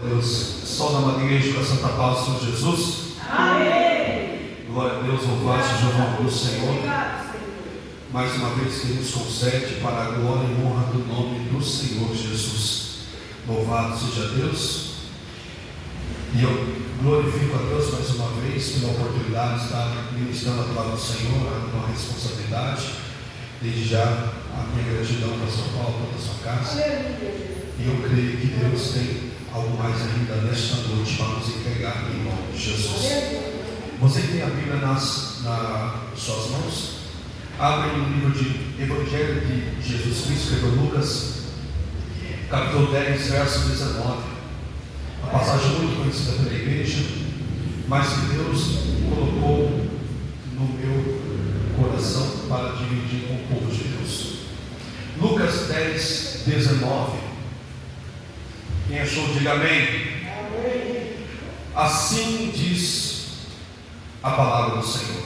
Deus, só na igreja com a Santa Paz do Senhor Jesus. Amém. Glória a Deus, louvado seja o nome do Senhor. Mais uma vez que nos concede para a glória e honra do nome do Senhor Jesus. Louvado seja Deus. E eu glorifico a Deus mais uma vez pela oportunidade de estar ministrando a palavra do Senhor, uma responsabilidade. Desde já a minha gratidão para São Paulo, toda a sua casa. E eu creio que Deus tem algo mais ainda nesta noite para nos entregar em nome de Jesus. Você que tem a Bíblia nas suas mãos, abre no livro de Evangelho de Jesus Cristo, escreveu Lucas, capítulo 10, verso 19. Uma passagem muito conhecida pela igreja, mas que Deus colocou no meu coração para dividir com o povo de Deus. Lucas 10, 19. Quem achou, diga amém. Amém. Assim diz a palavra do Senhor: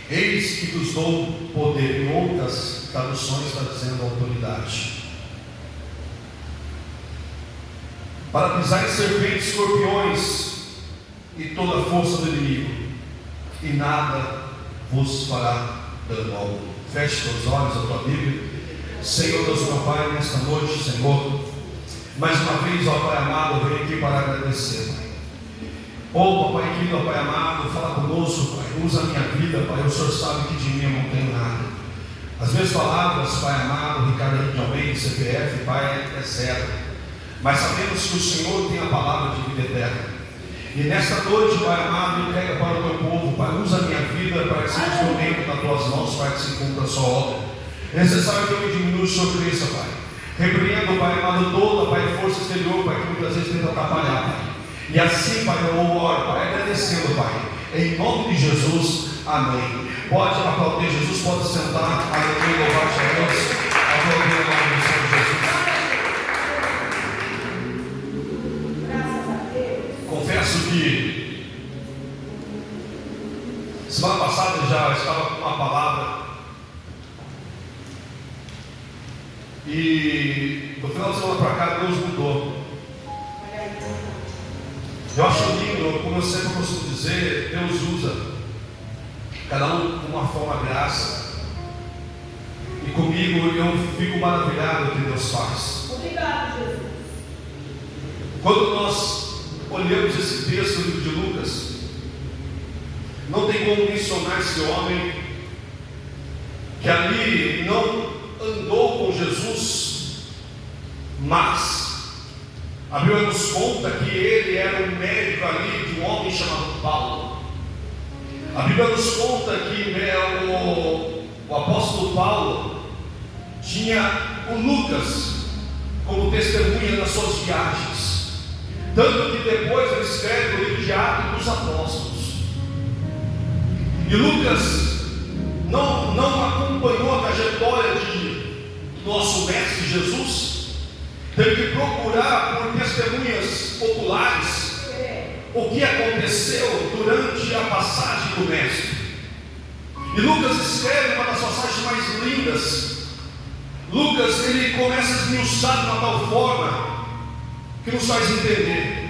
eis que vos dou poder. Em outras traduções está dizendo autoridade, para pisar em serpentes, escorpiões e toda a força do inimigo, e nada vos fará dano algum. Feche teus olhos, a tua Bíblia. Senhor Deus, meu Pai, nesta noite, Senhor, mais uma vez, ó Pai amado, eu venho aqui para agradecer, Pai. Oh, Pai querido, ó Pai amado, fala conosco, Pai. Usa a minha vida, Pai. O Senhor sabe que de mim eu não tenho nada. As minhas palavras, Pai amado, Ricardo Henrique Almeida, CPF, Pai, é zero. Mas sabemos que o Senhor tem a palavra de vida eterna. E nesta noite, Pai amado, entrega para o teu povo, Pai. Usa a minha vida para que seja instrumento nas tuas mãos, para que se cumpra a sua obra. É necessário que eu me diminua, o Senhor cresça, Pai. Repreendo, Pai amado, toda, Pai, força exterior, Pai, que muitas vezes tenta atrapalhar, Pai. E assim, Pai, eu oro, Pai, agradecendo, Pai, em nome de Jesus, amém. Pode aplaudir, Jesus pode sentar, aleluia, louvado a Deus, aplaudir o nome do Senhor Jesus. Graças a Deus. Confesso que semana passada já estava com uma palavra, e no final de semana para cá Deus mudou. Eu acho lindo, como eu sempre costumo dizer, Deus usa cada um com uma forma graça. E comigo eu fico maravilhado do que Deus faz. Obrigado, Jesus. Quando nós olhamos esse texto do livro de Lucas, não tem como mencionar esse homem que ali não andou com Jesus, mas a Bíblia nos conta que ele era um médico ali de um homem chamado Paulo. A Bíblia nos conta que o apóstolo Paulo tinha o Lucas como testemunha nas suas viagens, tanto que depois ele escreve o livro de Atos dos Apóstolos. E Lucas não acompanhou a trajetória do nosso mestre Jesus. Teve que procurar por testemunhas populares o que aconteceu durante a passagem do mestre. E Lucas escreve uma das passagens mais lindas. Lucas, ele começa a esmiuçar de uma tal forma que nos faz entender.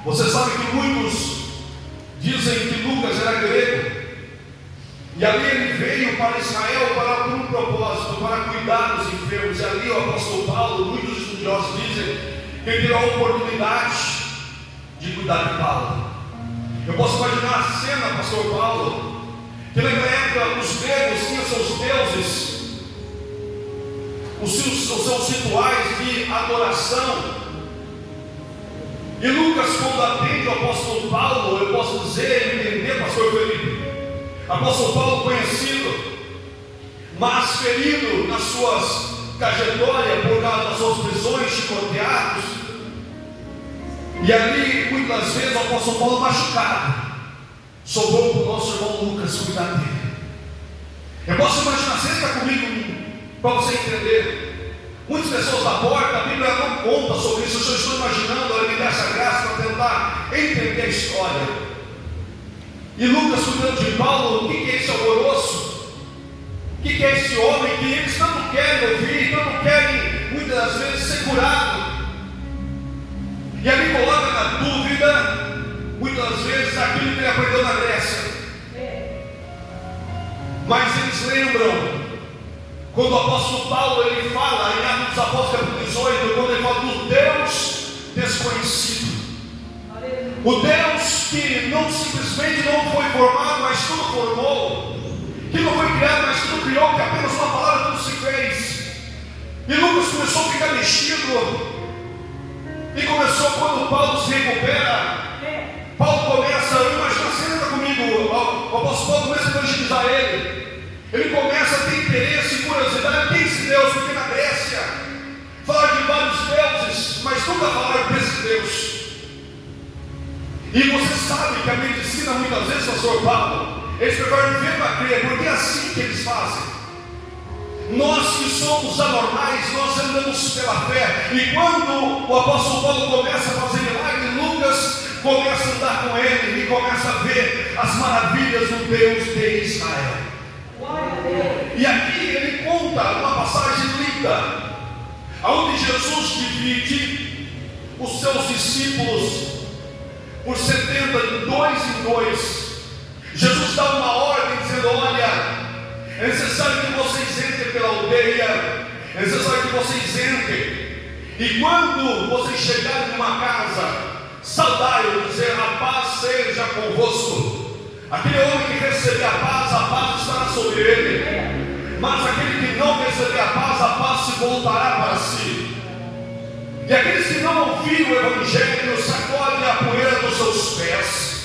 Você sabe que muitos dizem que Lucas era grego, e ali ele veio para Israel por um propósito, para cuidar dos enfermos. E ali o apóstolo Paulo, muitos estudiosos dizem que ele teve a oportunidade de cuidar de Paulo. Eu posso imaginar a cena, pastor Paulo, que naquela época os gregos tinham seus deuses, os seus rituais de adoração. E Lucas, quando atende o apóstolo Paulo, eu posso dizer, entender, pastor Felipe, apóstolo Paulo conhecido, mas ferido nas suas trajetórias por causa das suas prisões, chicoteados. E ali, muitas vezes, o apóstolo Paulo machucado, sobrou para o nosso irmão Lucas cuidar dele. Eu posso imaginar, senta comigo para você entender. Muitas pessoas da porta, a Bíblia não conta sobre isso. Eu só estou imaginando, ela me dá essa graça para tentar entender a história. E Lucas cuidando de Paulo, o que é esse alvoroço? O que é esse homem que eles tanto querem ouvir, tanto querem muitas vezes ser curado? E ali coloca na dúvida, muitas vezes, aquilo que ele aprendeu na Grécia. Mas eles lembram, quando o apóstolo Paulo ele fala em Atos dos Apóstolos capítulo 18, quando ele fala do Deus desconhecido. O Deus que não simplesmente não foi formado, mas tudo formou. Que não foi criado, mas tudo criou, que apenas uma palavra tudo se fez. E Lucas começou a ficar mexido. E começou quando Paulo se recupera. Paulo começa, imagina a cena comigo. O apóstolo Paulo começa a evangelizar ele. Ele começa a ter interesse e curiosidade. Quem é esse Deus? Porque na Grécia falaram de vários deuses, mas nunca falaram desse Deus. E você sabe que a medicina muitas vezes, pastor Paulo, eles preferem ver para crer, porque é assim que eles fazem. Nós que somos anormais, nós andamos pela fé. E quando o apóstolo Paulo começa a fazer milagre, Lucas começa a andar com ele e começa a ver as maravilhas do Deus de Israel. E aqui ele conta uma passagem linda, onde Jesus divide os seus discípulos por 70, dois em dois. Jesus dá uma ordem dizendo: olha, é necessário que vocês entrem pela aldeia, é necessário que vocês entrem, e quando vocês chegarem numa casa, saudai-o, dizer: a paz seja convosco. Aquele homem que receber a paz estará sobre ele, mas aquele que não receber a paz se voltará para si. E aqueles que não ouviram o Evangelho, sacode a poeira dos seus pés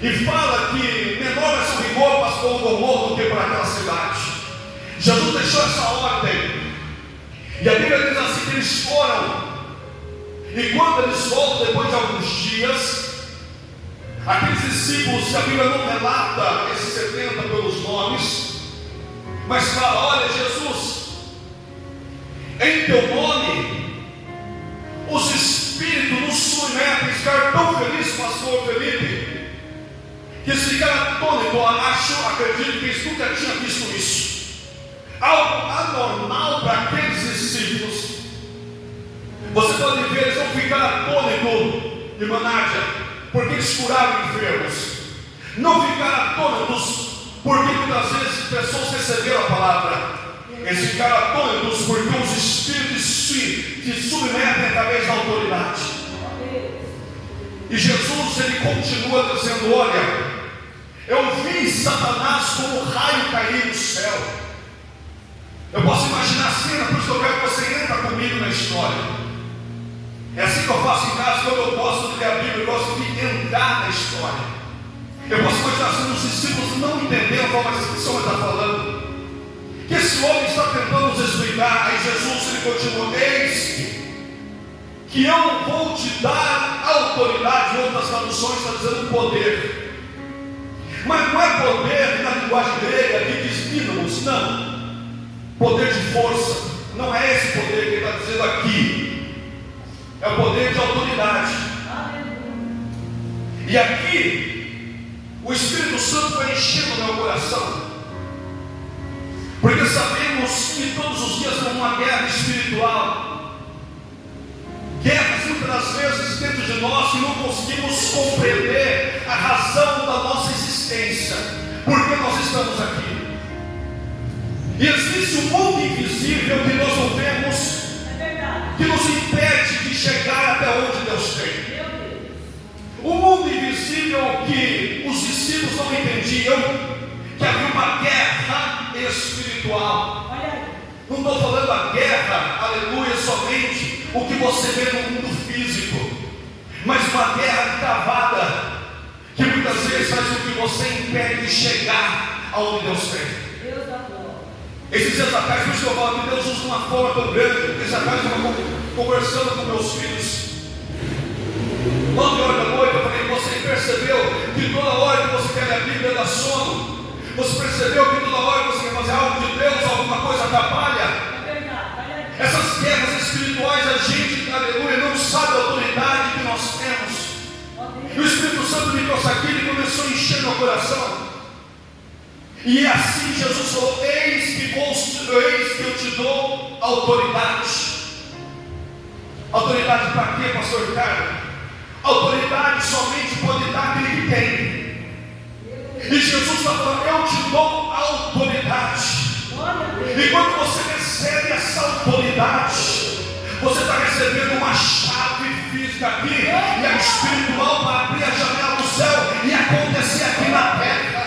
e fala que menor é seu rigor para Sodoma e Gomorra do que para aquela cidade. Jesus deixou essa ordem, e a Bíblia diz assim: que eles foram, e quando eles voltam depois de alguns dias, aqueles discípulos, que a Bíblia não relata esses 70 pelos nomes, mas fala: olha, Jesus, em teu nome os espíritos nos submetem. Ficaram tão felizes, pastor Felipe, que eles ficaram atônitos. Acredito que eles nunca tinham visto isso. Algo anormal para aqueles discípulos. Você pode ver, eles vão ficar atônitos, irmã Nádia, porque eles curaram enfermos. Não ficaram atônitos porque muitas vezes pessoas receberam a palavra. Eles ficaram atônitos porque os espíritos se submetem através da autoridade. E Jesus ele continua dizendo: olha, eu vi Satanás como raio cair do céu. Eu posso imaginar a cena, por isso que eu quero que você entre comigo na história. É assim que eu faço em casa, quando eu gosto de ler a Bíblia, eu gosto de entrar na história. Eu posso imaginar assim, os discípulos não entendendo como a descrição está falando, que esse homem está tentando nos explicar. Aí Jesus ele continua: eis que eu vou te dar autoridade. Em outras traduções está dizendo poder, mas não é poder na linguagem grega que diz dínamos, não. Poder de força, não é esse poder que ele está dizendo aqui. É o poder de autoridade. E aqui o Espírito Santo vai enchendo o meu coração, porque sabemos que todos os dias é uma guerra espiritual. Guerras muitas das vezes dentro de nós que não conseguimos compreender a razão da nossa existência, porque nós estamos aqui. E existe um mundo invisível que nós não vemos, que nos impede de chegar até onde Deus tem. O mundo invisível que os discípulos não entendiam, que havia uma guerra espiritual. Não estou falando da guerra, aleluia, somente o que você vê no mundo físico, mas uma guerra travada, que muitas vezes faz com que você impede de chegar aonde Deus tem. Esses dias atrás, por isso que eu falo que Deus usa uma forma tão grande. Esses dias atrás eu estava conversando com meus filhos, 9 horas da noite. Eu falei: você percebeu que toda hora que você quer ler a Bíblia dá sono? Você percebeu que toda hora que você quer fazer algo de Deus, alguma coisa atrapalha? Essas guerras espirituais, a gente, aleluia, não sabe a autoridade que nós temos. E o Espírito Santo me trouxe aqui e começou a encher meu coração. E assim Jesus falou: eis que eu te dou autoridade. Autoridade para quê, pastor Ricardo? está falando, eu te dou autoridade. E quando você recebe essa autoridade, você está recebendo uma chave física aqui, e é espiritual, para abrir a janela do céu e acontecer aqui na terra.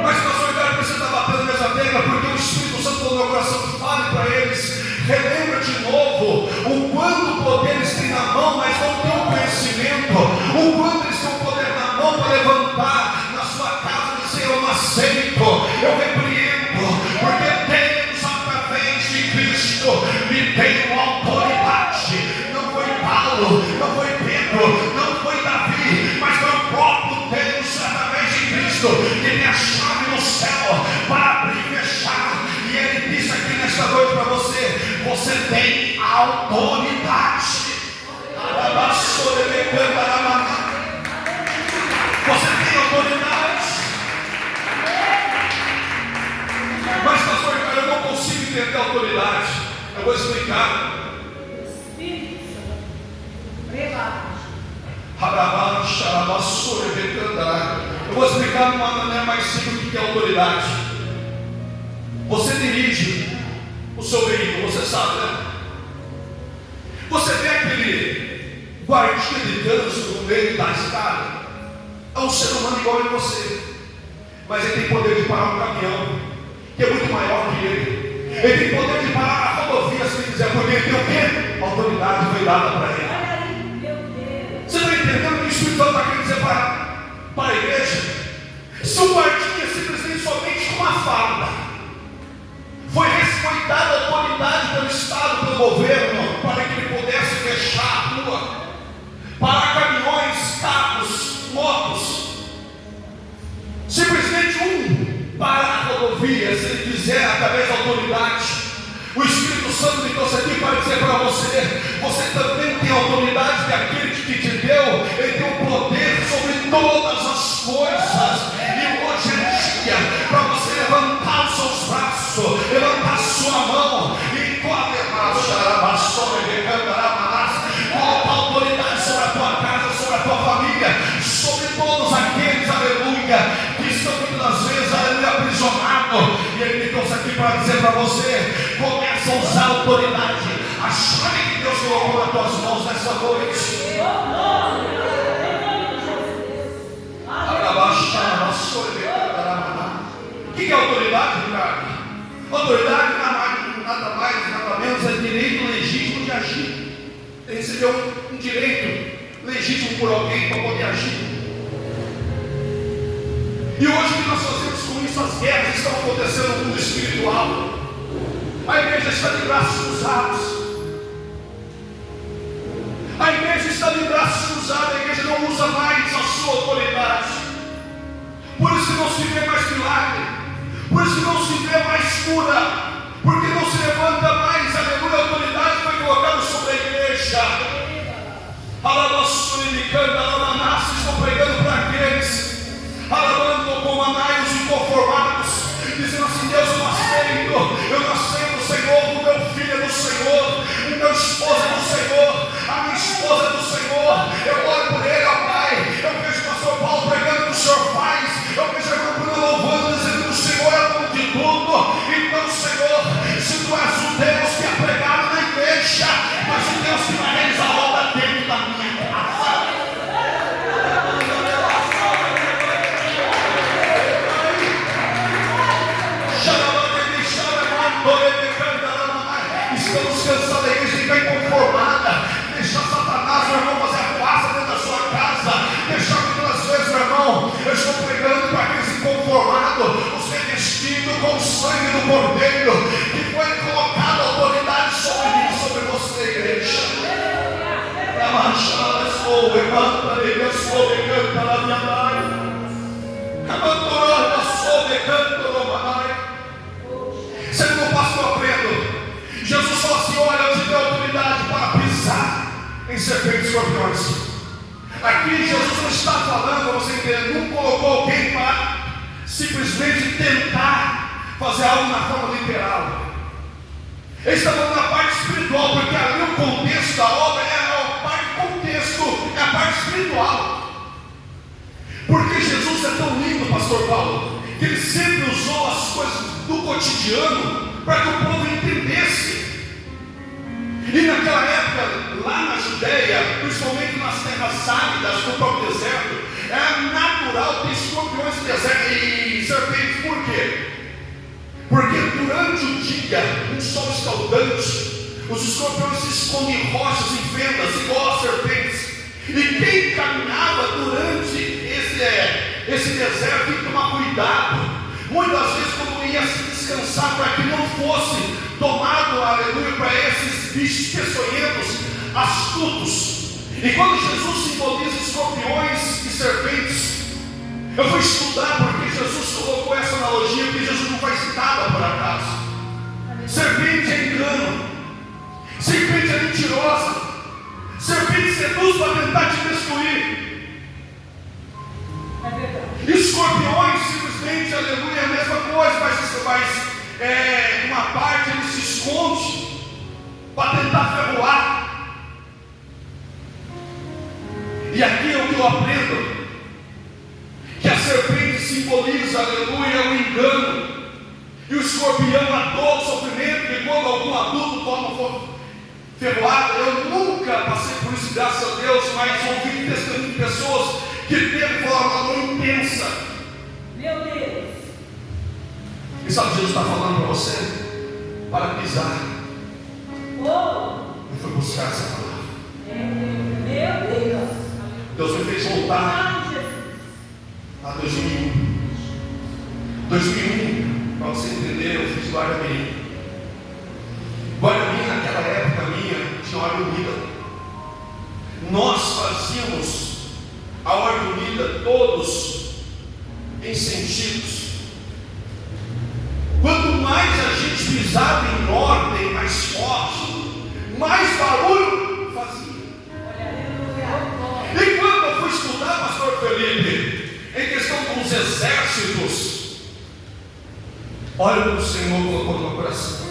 Mas pastor, eu quero que você está batendo nessa tecla, porque o Espírito Santo falou no meu coração, fale para eles, relembra de novo o quanto poder eles têm na mão, mas não tem o conhecimento, o quanto eles têm o poder na mão para levantar na sua casa e dizer, eu não aceito, eu repreendo, porque Deus através de Cristo me deu autoridade. Não foi Paulo, não foi Pedro, não foi Davi, mas foi o próprio Deus através de Cristo que tem a chave no céu para abrir e fechar. E Ele disse aqui nesta noite para você, você tem autoridade. Você tem autoridade. Mas pastor, eu não consigo entender a autoridade. Eu vou explicar. Eu vou explicar de uma maneira mais simples o que é autoridade. Você dirige o seu veículo, você sabe, né? Você vê aquele guardinha de trânsito no meio da estrada, é um ser humano igual a você, mas ele tem poder de parar um caminhão que é muito maior que ele. Ele tem poder de parar a rodovia, se ele quiser, porque ele tem o quê? A autoridade foi dada para ele. Você está entendendo o que o Espírito Santo está querendo dizer para a igreja? Se o guardinha simplesmente somente com uma farda foi dada autoridade pelo Estado, pelo governo, para que ele pudesse fechar a rua, parar caminhões, carros, motos, simplesmente para a rodovia, se ele quiser, através da autoridade. O Espírito Santo me trouxe aqui para dizer para você, você também tem autoridade, que aquele que te deu, ele tem o poder sobre todas as coisas. E hoje é dia para você levantar os seus braços, levantar a sua mão e colocar autoridade sobre a tua casa, sobre a tua família, sobre todos aqueles, aleluia, que estão muitas vezes, aleluia, aprisionados. E ele me trouxe aqui para dizer para você, começa a usar a autoridade, a chave que Deus colocou nas tuas mãos nessa noite. O que é autoridade, Ricardo? Autoridade nada mais, nada menos é direito legítimo de agir. Ele recebeu um direito legítimo por alguém para poder agir. E hoje o que nós fazemos com isso? As guerras estão acontecendo no mundo espiritual. A igreja está de braços cruzados. A igreja está de braços cruzados. A igreja não usa mais a sua autoridade. Por isso que não se vê mais milagre. Por isso que não se vê mais cura. Porque não se levanta mais, aleluia, a autoridade foi colocada sobre a igreja. Estou pregando para aqueles, alabando como anais inconformados, dizendo assim, Deus, eu não aceito o Senhor, o meu filho é do Senhor, o meu esposo é do Senhor, a minha esposa é do Senhor, eu oro por ele, ó Pai, eu vejo o pastor Paulo pregando que o Senhor faz, eu vejo a irmã Bruna louvando, dizendo que o Senhor é dono de tudo. Então, Senhor, se tu és o Deus que é pregado na igreja, mas o Deus que vai realizar a obra dentro da minha casa. Estamos cansados da igreja ficar inconformada, deixar Satanás, meu irmão, fazer a passa dentro da sua casa, deixar muitas vezes, meu irmão, eu estou pregando para aqueles inconformados, os revestidos com o sangue do Cordeiro, que foi colocado a autoridade sobre mim, sobre você, igreja. Sabe como o pastor aprendo? Jesus falou assim, olha, eu te dei autoridade para pisar em serpentes e escorpiões. Aqui Jesus não está falando, você entender, não colocou alguém para simplesmente tentar fazer algo na forma literal. Ele está falando na parte espiritual, porque ali o contexto da obra é a parte contexto, é a parte espiritual. Porque Jesus cotidiano para que o povo entendesse. E naquela época, lá na Judéia, principalmente nas terras áridas do próprio deserto, era natural ter escorpiões no deserto e serpentes. Por quê? Porque durante o dia, um sol escaldante, os escorpiões se escondem em rochas, em fendas, igual as serpentes. E quem caminhava durante esse deserto tem que tomar cuidado. Muitas vezes, quando ia se descansar, para que não fosse tomado, aleluia, para esses bichos peçonhentos, astutos. E quando Jesus simboliza escorpiões e serpentes, eu fui estudar porque Jesus colocou essa analogia, porque Jesus não faz nada por acaso. Serpente é engano, serpente é mentirosa, serpente seduz para tentar te destruir. Escorpiões, simplesmente, aleluia, é a mesma coisa, mas uma parte ele se esconde para tentar ferroar. E aqui é o que eu aprendo, que a serpente simboliza, aleluia, o engano, e o escorpião a dor, o sofrimento, e quando algum adulto toma ferroada, eu nunca passei por isso, graças a Deus, mas ouvi testemunho de pessoas que teve uma dor intensa. Meu Deus. E sabe o que Jesus está falando para você? Para pisar. Oh. Eu fui buscar essa palavra. Meu Deus. Deus me fez voltar a 2001. 2001, para você entender, eu fiz Guarda-Mirim. Guarda-Mirim, naquela época minha, tinha hora unida. Nós fazíamos a ordem unida todos em sentidos. Quanto mais a gente pisava em ordem, mais forte, mais barulho fazia. E quando eu fui estudar, pastor Felipe, em questão com os exércitos, olha o que o Senhor colocou no meu coração.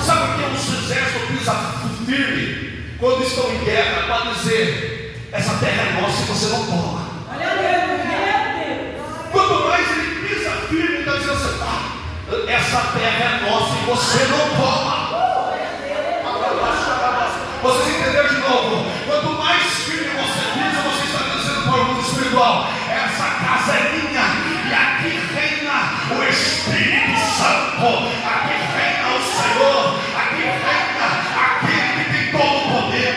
Sabe o que é um exército pisa firme quando estão em guerra para dizer: essa terra é nossa e você não toma. Quanto mais ele pisa firme, está dizendo assim: essa terra é nossa e você não toma. Vocês entenderam de novo? Quanto mais firme você pisa, você está dizendo para o mundo espiritual: essa casa é minha, e aqui reina o Espírito Santo, aqui reina o Senhor, aqui reina aquele que tem todo o poder.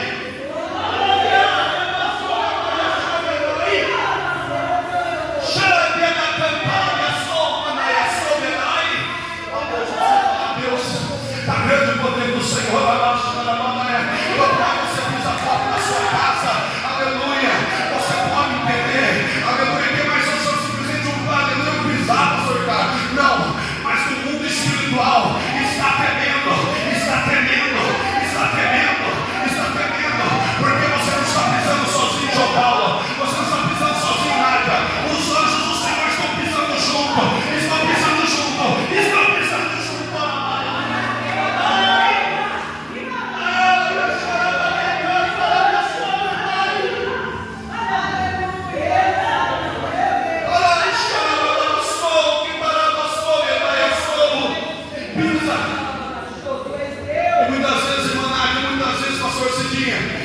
Está grande o poder do Senhor. Quanto mais você pisa forte na sua casa, aleluia, você pode entender, aleluia, que mais eu sou simplesmente aleluia, pisar, pastor cara. Não, mas o mundo espiritual está temendo, está temendo, está temendo, está temendo, porque você não está pisando sozinho, João Paulo, você não está pisando sozinho, Nádia. Os anjos do Senhor estão pisando junto, estão pisando junto, estão pisando junto.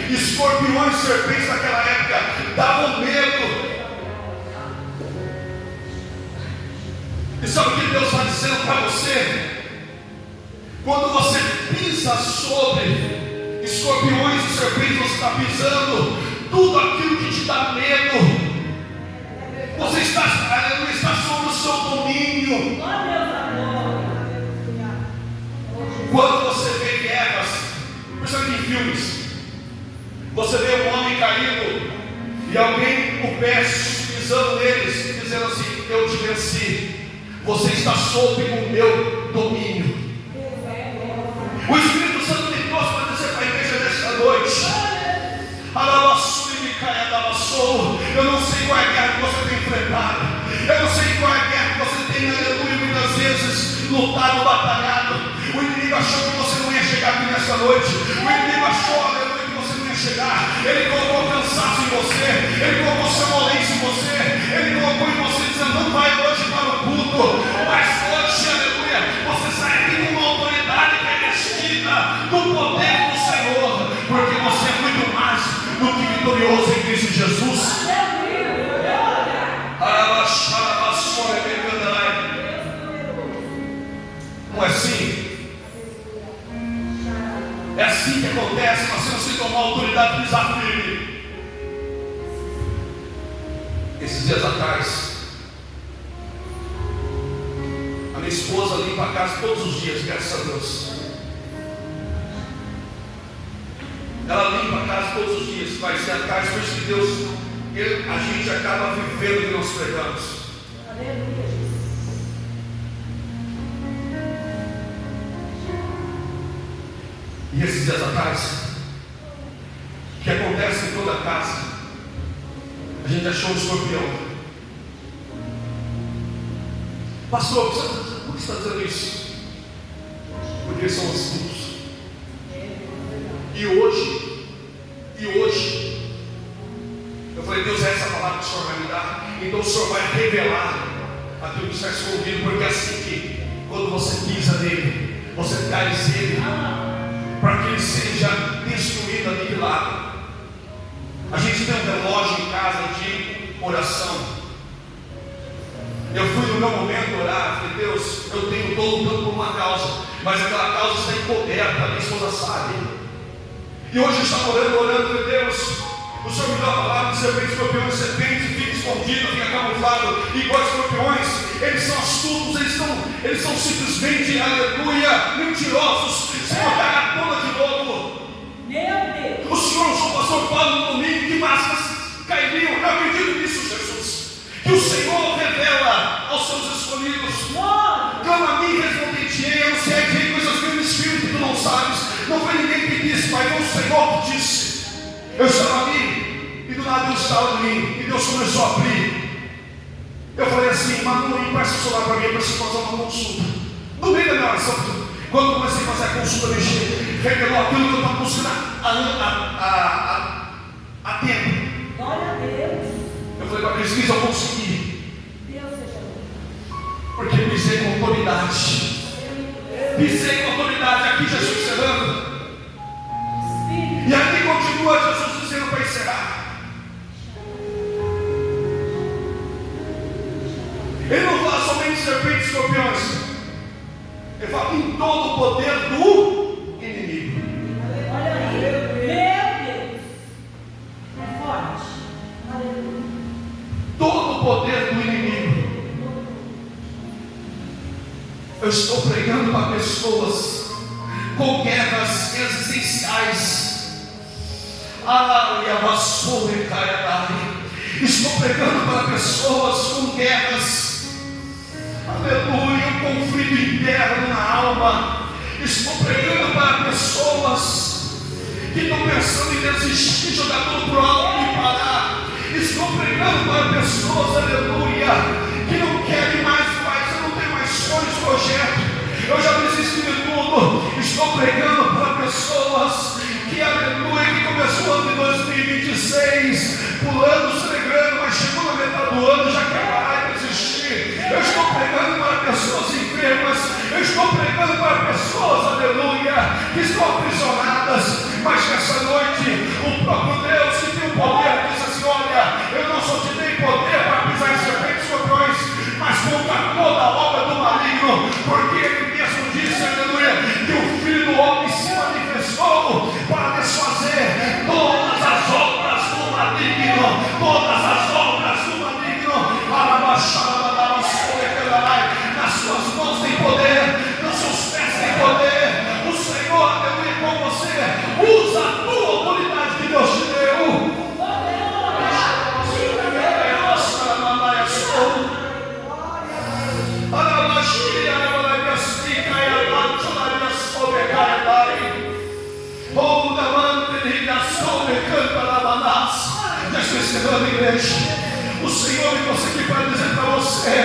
Escorpiões e serpentes naquela época davam medo. E sabe o que Deus está dizendo para você? Quando você pisa sobre escorpiões e serpentes, você está pisando tudo aquilo que te dá medo. Você está sob o seu domínio. Quando você vê guerras, principalmente em filmes, você vê um homem caído e alguém o pé pisando neles, dizendo assim: eu te venci, você está sob o meu domínio. O Espírito Santo me trouxe para dizer para a igreja nesta noite: eu não sei qual é a guerra que você tem enfrentado, eu não sei qual é a guerra que você tem, aleluia, muitas vezes lutado, batalhado. O inimigo achou que você não ia chegar aqui nesta noite, o inimigo achou, aleluia, chegar. Ele colocou cansaço em você, ele colocou sonolência em você, ele colocou em você dizendo: não vai hoje para o culto, mas hoje, aleluia, desfruta do poder do Senhor, porque você é muito mais do que vitorioso em Cristo Jesus. Não é assim? É assim que acontece. Nós temos que tomar autoridade e pisar firme. Esses dias atrás, a minha esposa limpa a casa todos os dias, graças a Deus. Ela limpa a casa todos os dias, vai ser a casa, por isso que Deus, a gente acaba vivendo o que nós pregamos. Aleluia. E esses dias atrás, o que acontece em toda a casa, a gente achou um escorpião. Pastor, por que você está dizendo isso? Porque são astutos. E hoje, eu falei, Deus, é essa palavra que o Senhor vai me dar. Então o Senhor vai revelar aquilo que está escondido, porque é assim que, quando você pisa nele, você traz ele, para que ele seja destruído, aniquilado. A gente tem um relógio em casa de oração. Eu fui no meu momento orar, falei, Deus, eu estou lutando por uma causa, mas aquela causa está encoberta, a minha esposa sabe. E hoje eu estava orando, falei, Deus, o Senhor me dá a palavra de serpentes, escorpiões, serpentes, fica escondido, fica camuflado, igual escorpiões, eles são astutos, eles são simplesmente, aleluia, mentirosos. Senhor, pega a toda de novo. Meu Deus. O Senhor usou o pastor Paulo no domingo, que máscaras cairiam. Eu acredito nisso, Jesus. Que o Senhor revela aos seus escolhidos. Clama a mim, responde-te-ei. Eu não sei a quem coisas que eu me espírito que tu não sabes. Não foi ninguém que disse, mas foi o Senhor que disse. Eu estava ali, e do nada Deus estava em mim, e Deus começou a abrir. Eu falei assim, Manu, empresta o celular para mim, eu preciso fazer uma consulta. No meio da minha oração, quando eu comecei a fazer a consulta, revelou aquilo que eu estava buscando há tempo. Glória a Deus. Eu falei para a Cris, eu consegui. Deus seja louvado. Porque pisei com autoridade. Pisei com autoridade. Aqui Jesus encerrando. E aqui continua Jesus dizendo para encerrar. Ele não fala somente serpentes e escorpiões. Ele fala em todo o poder do inimigo. Olha aí. Meu Deus. É forte. Aleluia. Todo o poder do inimigo. Eu estou pregando para pessoas com guerras existenciais. Estou pregando para pessoas com guerras, aleluia, um conflito interno na alma. Estou pregando para pessoas que estão pensando em desistir, jogar tudo para o alto e parar. Estou pregando para pessoas, aleluia, que não querem mais, eu não tenho mais sonhos, projetos, eu já desisti de tudo. Estou pregando para pessoas que, aleluia, que começou o ano de 2026, pulando, celebrando, mas chegou na metade do ano, já quer parar e desistir. Eu estou pregando para pessoas enfermas, eu estou pregando para pessoas, aleluia, que estão aprisionadas, mas nessa noite, o próprio Deus que tem o poder, diz assim, olha, eu não só te dei poder para pisar em serpentes e escorpiões, mas contra toda a obra do maligno, porque ele mesmo disse, aleluia, que o Filho do Homem se manifestou para desfazer todas as obras do maligno, todas as obras do maligno. Nas suas mãos tem poder, nos seus pés tem poder. O Senhor, aleluia, com você, usa a tua autoridade que Deus te deu. Já estou encerrando, igreja. O Senhor me trouxe aqui para dizer para você: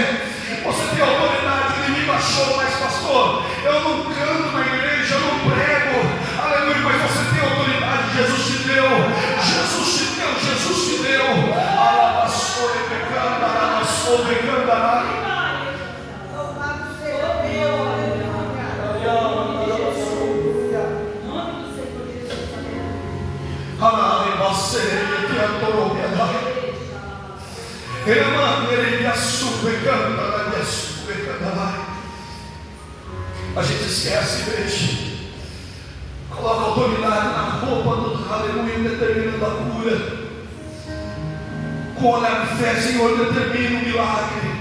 você tem autoridade, o inimigo achou, mas pastor, eu não canto na igreja, eu não prego, aleluia, mas você tem autoridade, Jesus te deu, Jesus te deu, Jesus te deu. A gente esquece, igreja. Coloca autoridade na roupa do aleluia, determinando a cura. Com olhar de fé, Senhor, determina o milagre.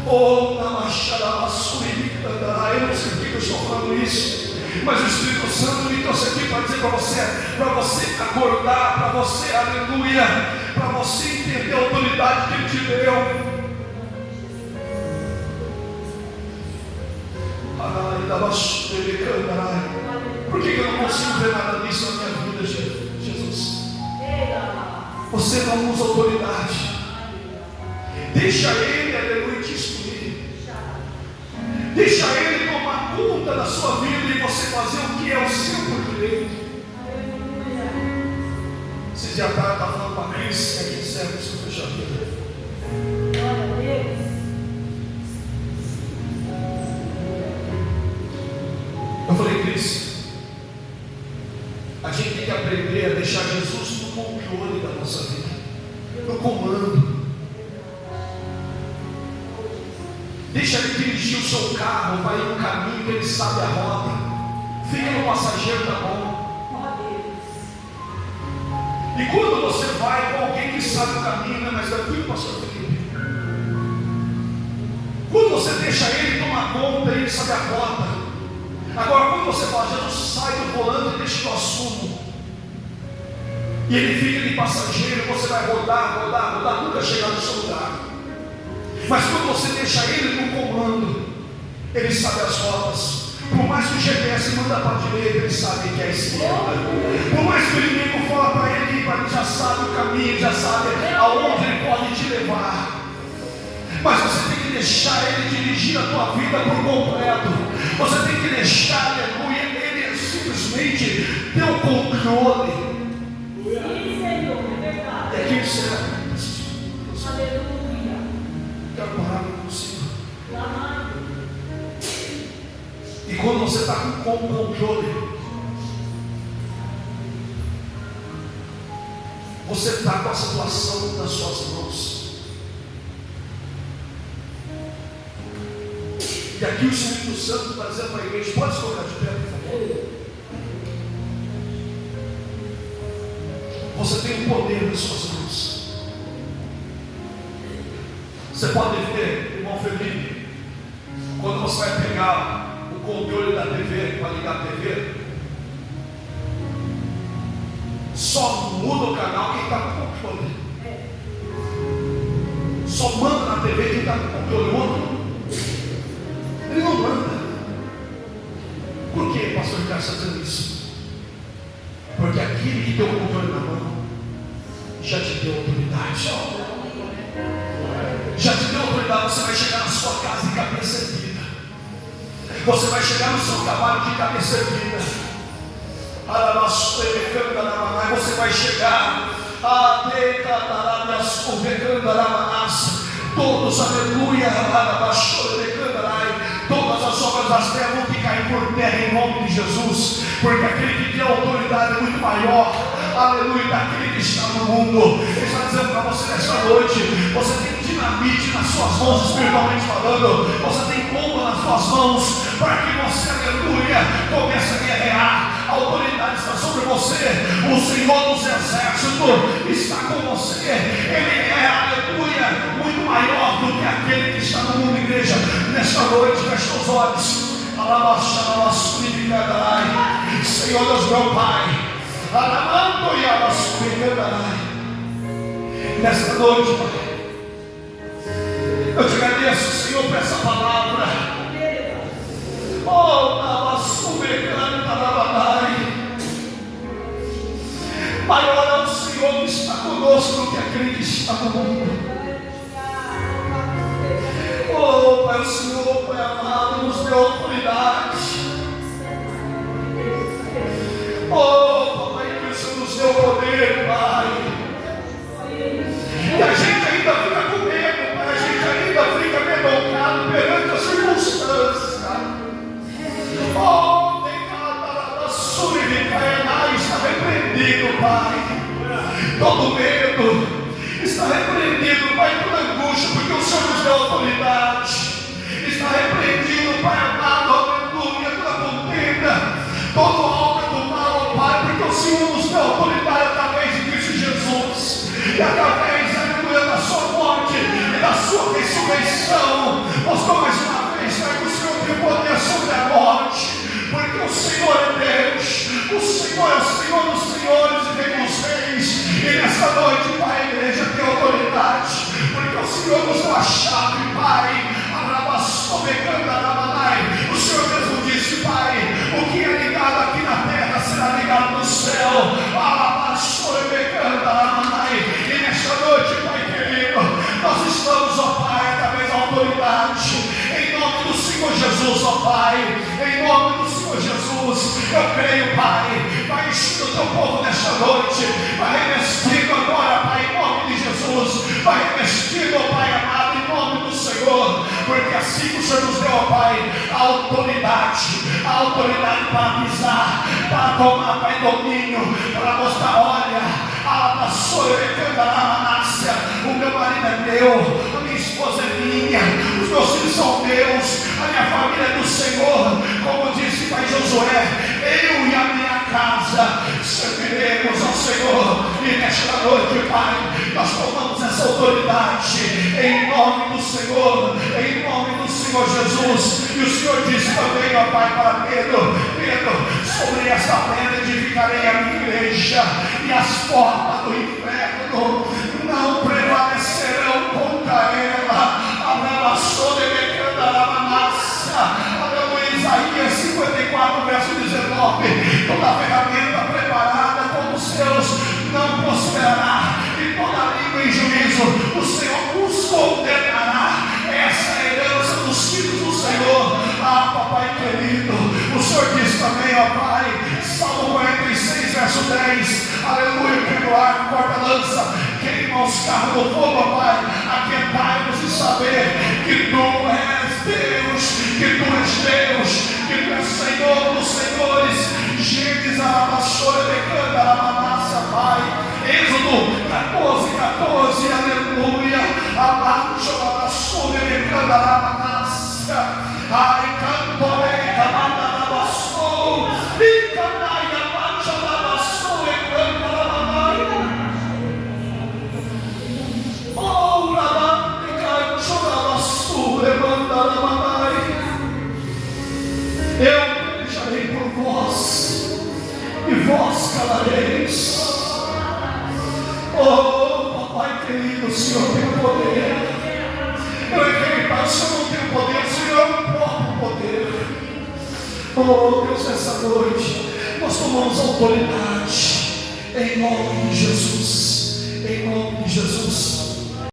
Oh, eu não sei por que eu estou falando isso, mas o Espírito Santo me trouxe aqui para dizer para você acordar, para você, aleluia, para você entender a autoridade que Ele te deu. Por que eu não consigo ver nada disso na minha vida, Jesus? Você não usa autoridade. Deixa Ele, aleluia, te instruir. Deixa Ele tomar conta da sua vida e você fazer o que é o seu por direito. Você já está falando para a Cris, é que serve o seu fechamento. Glória a Deus. Eu falei, Cris, a gente tem que aprender a deixar Jesus no controle da nossa vida, no comando. Deixa Ele dirigir o seu carro, vai no caminho que Ele sabe a rota. Fica no passageiro da mão. E quando você vai com alguém que sabe o caminho, não é mais tranquilo, pastor Felipe? Quando você deixa Ele tomar conta, Ele sabe a rota. Agora, quando você fala, Jesus, sai do volante e deixa que eu assumo, e Ele fica de passageiro, você vai rodar, nunca chegar no seu lugar. Mas quando você deixa Ele no comando, Ele sabe as rotas. Por mais que o GPS manda para a direita, Ele sabe que é a esquerda. Por mais que o inimigo fala para Ele, Ele já sabe o caminho, já sabe aonde Ele pode te levar. Mas você tem que deixar Ele dirigir a tua vida por completo. Você tem que deixar, aleluia, Ele simplesmente ter o controle. Sim, Senhor, é verdade. É quem serve. Aleluia. Quero parar com você. Amém. E quando você está com o controle, você está com a situação nas suas mãos. E aqui o Espírito Santo está dizendo para a igreja: pode se colocar de pé, por favor. Você tem o poder nas suas mãos. Você pode ver, irmão Felipe, quando você vai pegar o controle da TV para ligar a TV, só muda o canal quem está com o controle. Só manda na TV quem está com o controle. O outro ele não manda. Por que, pastor Ricardo está dizendo isso? Porque aquele que deu o controle na mão já te deu autoridade. Já te deu autoridade. Você vai chegar na sua casa de cabeça erguida. Você vai chegar no seu trabalho de cabeça erguida. Você vai chegar todos, aleluia, todas as obras das trevas vão que cair por terra em nome de Jesus, porque aquele que tem autoridade é muito maior, aleluia, daquele que está no mundo. Ele está dizendo para você nesta noite: você tem dinamite nas suas mãos, espiritualmente falando, você tem bomba nas suas mãos, para que você, aleluia, comece a guerrear. A autoridade está sobre você, o Senhor dos exércitos está com você, Ele é, aleluia, muito maior do que aquele que está no mundo. Igreja, nesta noite, fecha os olhos. Senhor Deus, meu Pai, nesta noite, Pai, eu te agradeço, Senhor, por essa palavra. Maior é o Senhor que está conosco do que aquele que está no mundo. Oh, Pai, o Senhor, Pai amado, nos deu autoridade. Oh, Pai, que o Senhor nos deu poder, Pai. E a gente ainda fica com medo, Pai. A gente ainda fica amedrontado perante as circunstâncias. Oh, está repreendido. repreendido, Pai. Todo medo está repreendido, Pai, toda angústia, porque o Senhor nos deu autoridade. Está repreendido, Pai amado, aleluia, toda contenda, todo obra do mal, Pai, porque o Senhor nos deu autoridade através de Cristo Jesus, e através, aleluia, da sua morte e da sua ressurreição. Mostrou mais uma vez, Pai, que o Senhor tem poder sobre a morte, porque o Senhor é Deus, o Senhor é o Senhor dos senhores e Rei dos reis. E nessa noite, Pai, a igreja tem autoridade, porque o Senhor nos deu a chave, Pai. O Senhor mesmo disse, Pai, o que é ligado aqui na terra será ligado no céu. E nesta noite, Pai querido, nós estamos, ó Pai, através da autoridade, em nome do Senhor Jesus, ó Pai, em nome do Senhor Jesus, eu creio, Pai, vai encher o teu povo nesta noite, vai revestindo agora, Pai, em nome de Jesus, vai revestindo, ó Pai amado, em nome do Senhor, porque assim que o Senhor nos deu, ó Pai, a autoridade para pisar, para tomar, Pai, domínio, para mostrar, olha, o meu marido é meu, a minha esposa é minha, os meus filhos são meus, a minha família é do Senhor, como disse Pai Josué, eu e a minha casa serviremos ao Senhor. E nesta noite, Pai, nós tomamos essa autoridade em nome do Senhor, em nome do Senhor Jesus. E o Senhor disse também, ó Pai, para Pedro, sobre esta pedra edificarei a minha igreja, e as portas do inferno não prevalecerão contra ela. Isaías 54, verso 19: toda ferramenta preparada com os seus não prosperará, e toda língua em juízo o Senhor os condenará. Essa é a herança dos filhos do Senhor. Papai querido, o Senhor diz também, ó Pai, Salmo 46, verso 10, aleluia, quebra o arco, corta a lança, queima os carros do fogo, ó Pai, aquietai-vos e saber que tu és Deus, que tu és Deus, que tu és Senhor dos senhores. Gênesis, Arabaçora, Decanda, Arabanácia, Pai. Êxodo 14, aleluia. Abaixo, Arabaçora, Decanda, Arabanácia. Ai, cantorei, Camada, Arabaçou. E Canai, Abaixo, Arabaçou, Decanda, Arabanácia. Oh, Arabanácia, Arabaçou, Decanda, Arabanácia. Eu deixarei por vós, e vós calareis. Oh, papai querido, o Senhor tem poder. Eu errei, Pai, o Senhor não tem poder, o Senhor é o próprio poder. Oh, Deus, nessa noite, nós tomamos autoridade, em nome de Jesus, em nome de Jesus.